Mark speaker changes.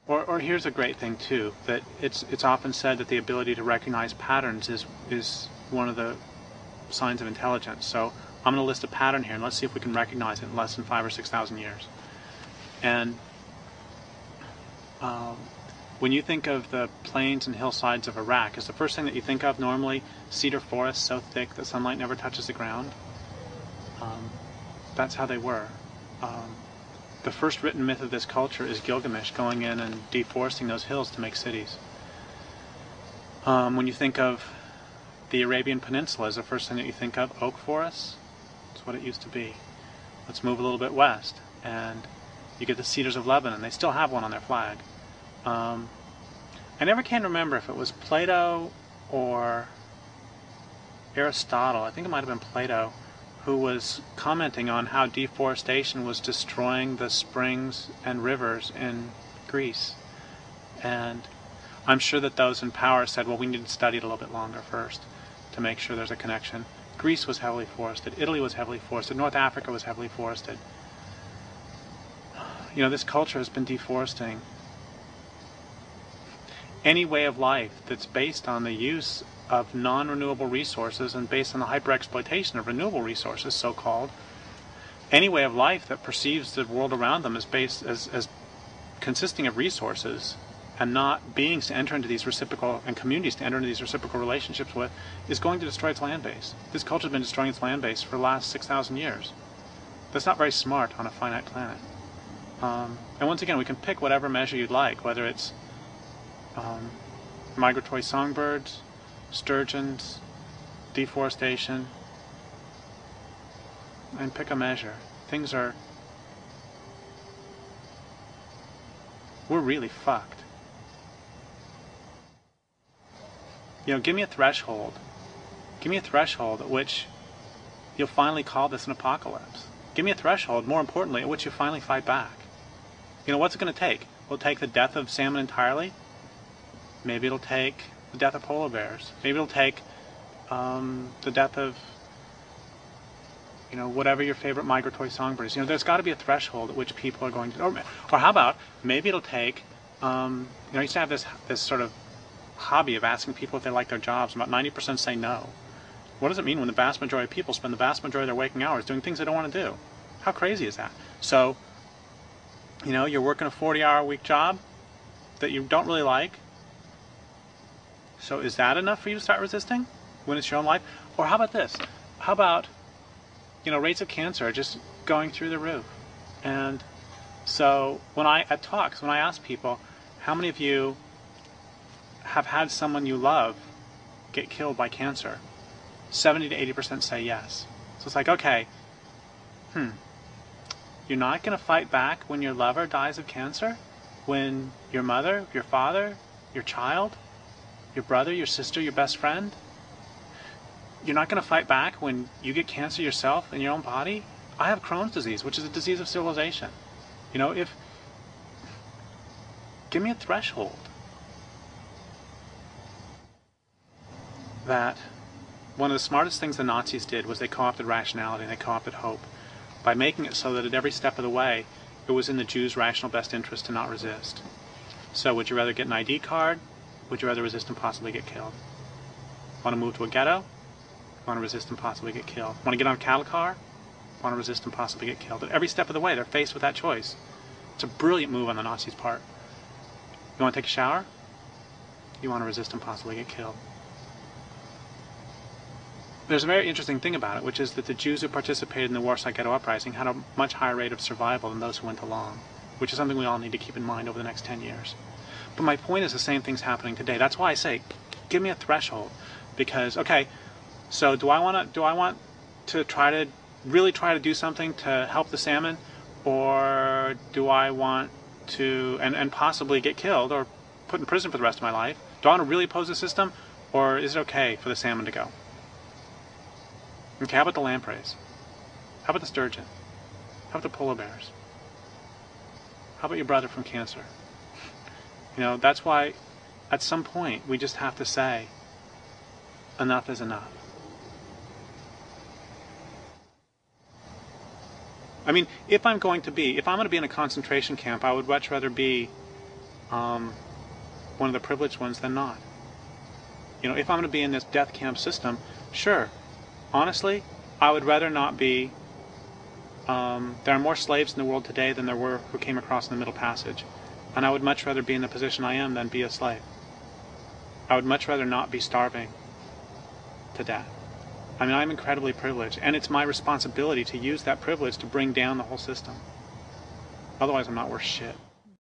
Speaker 1: Or here's a great thing too, that it's often said that the ability to recognize patterns is one of the signs of intelligence. So I'm going to list a pattern here, and let's see if we can recognize it in less than 5,000 or 6,000 years. And when you think of the plains and hillsides of Iraq, is the first thing that you think of normally cedar forests so thick that sunlight never touches the ground? That's how they were. The first written myth of this culture is Gilgamesh going in and deforesting those hills to make cities. When you think of the Arabian Peninsula, is the first thing that you think of oak forests? That's what it used to be. Let's move a little bit west, and you get the cedars of Lebanon. They still have one on their flag. I never can remember if it was Plato or Aristotle. I think it might have been Plato, who was commenting on how deforestation was destroying the springs and rivers in Greece. And I'm sure that those in power said, well, we need to study it a little bit longer first to make sure there's a connection. Greece was heavily forested. Italy was heavily forested. North Africa was heavily forested. You know, this culture has been deforesting any way of life that's based on the use of non-renewable resources and based on the hyper-exploitation of renewable resources, so-called. Any way of life that perceives the world around them as consisting of resources and not beings to enter into these reciprocal, and communities to enter into these reciprocal relationships with, is going to destroy its land base. This culture has been destroying its land base for the last 6,000 years. That's not very smart on a finite planet. And once again, we can pick whatever measure you'd like, whether it's migratory songbirds, sturgeons, deforestation, and pick a measure. We're really fucked. You know, give me a threshold. Give me a threshold at which you'll finally call this an apocalypse. Give me a threshold, more importantly, at which you finally fight back. You know, what's it going to take? Will it take the death of salmon entirely? Maybe it'll take the death of polar bears. Maybe it'll take the death of, you know, whatever your favorite migratory songbird is. You know, there's got to be a threshold at which people are going to, or how about, maybe it'll take, you know, I used to have this sort of hobby of asking people if they like their jobs. About 90% say no. What does it mean when the vast majority of people spend the vast majority of their waking hours doing things they don't want to do? How crazy is that? So, you know, you're working a 40-hour-a-week job that you don't really like. So is that enough for you to start resisting when it's your own life? Or how about this? How about, you know, rates of cancer are just going through the roof. And so at talks, when I ask people, how many of you have had someone you love get killed by cancer? 70 to 80% say yes. So it's like, okay, you're not going to fight back when your lover dies of cancer? When your mother, your father, your child, your brother, your sister, your best friend? You're not going to fight back when you get cancer yourself in your own body? I have Crohn's disease, which is a disease of civilization. You know, give me a threshold. That one of the smartest things the Nazis did was they co-opted rationality and they co-opted hope by making it so that at every step of the way it was in the Jews' rational best interest to not resist. So would you rather get an ID card? Would you rather resist and possibly get killed? Want to move to a ghetto? Want to resist and possibly get killed? Want to get on a cattle car? Want to resist and possibly get killed? At every step of the way they're faced with that choice. It's a brilliant move on the Nazis' part. You want to take a shower? You want to resist and possibly get killed. There's a very interesting thing about it, which is that the Jews who participated in the Warsaw Ghetto Uprising had a much higher rate of survival than those who went along, which is something we all need to keep in mind over the next 10 years. But my point is the same thing's happening today. That's why I say, give me a threshold. Because, okay, so do I want to really try to do something to help the salmon? Or do I want to, and possibly get killed or put in prison for the rest of my life? Do I want to really oppose the system? Or is it okay for the salmon to go? Okay, how about the lampreys? How about the sturgeon? How about the polar bears? How about your brother from cancer? You know, that's why at some point we just have to say, enough is enough. I mean, if I'm going to be in a concentration camp, I would much rather be one of the privileged ones than not. You know, if I'm going to be in this death camp system, sure, honestly, I would rather not be. There are more slaves in the world today than there were who came across in the Middle Passage, and I would much rather be in the position I am than be a slave. I would much rather not be starving to death. I mean, I'm incredibly privileged, and it's my responsibility to use that privilege to bring down the whole system. Otherwise, I'm not worth shit.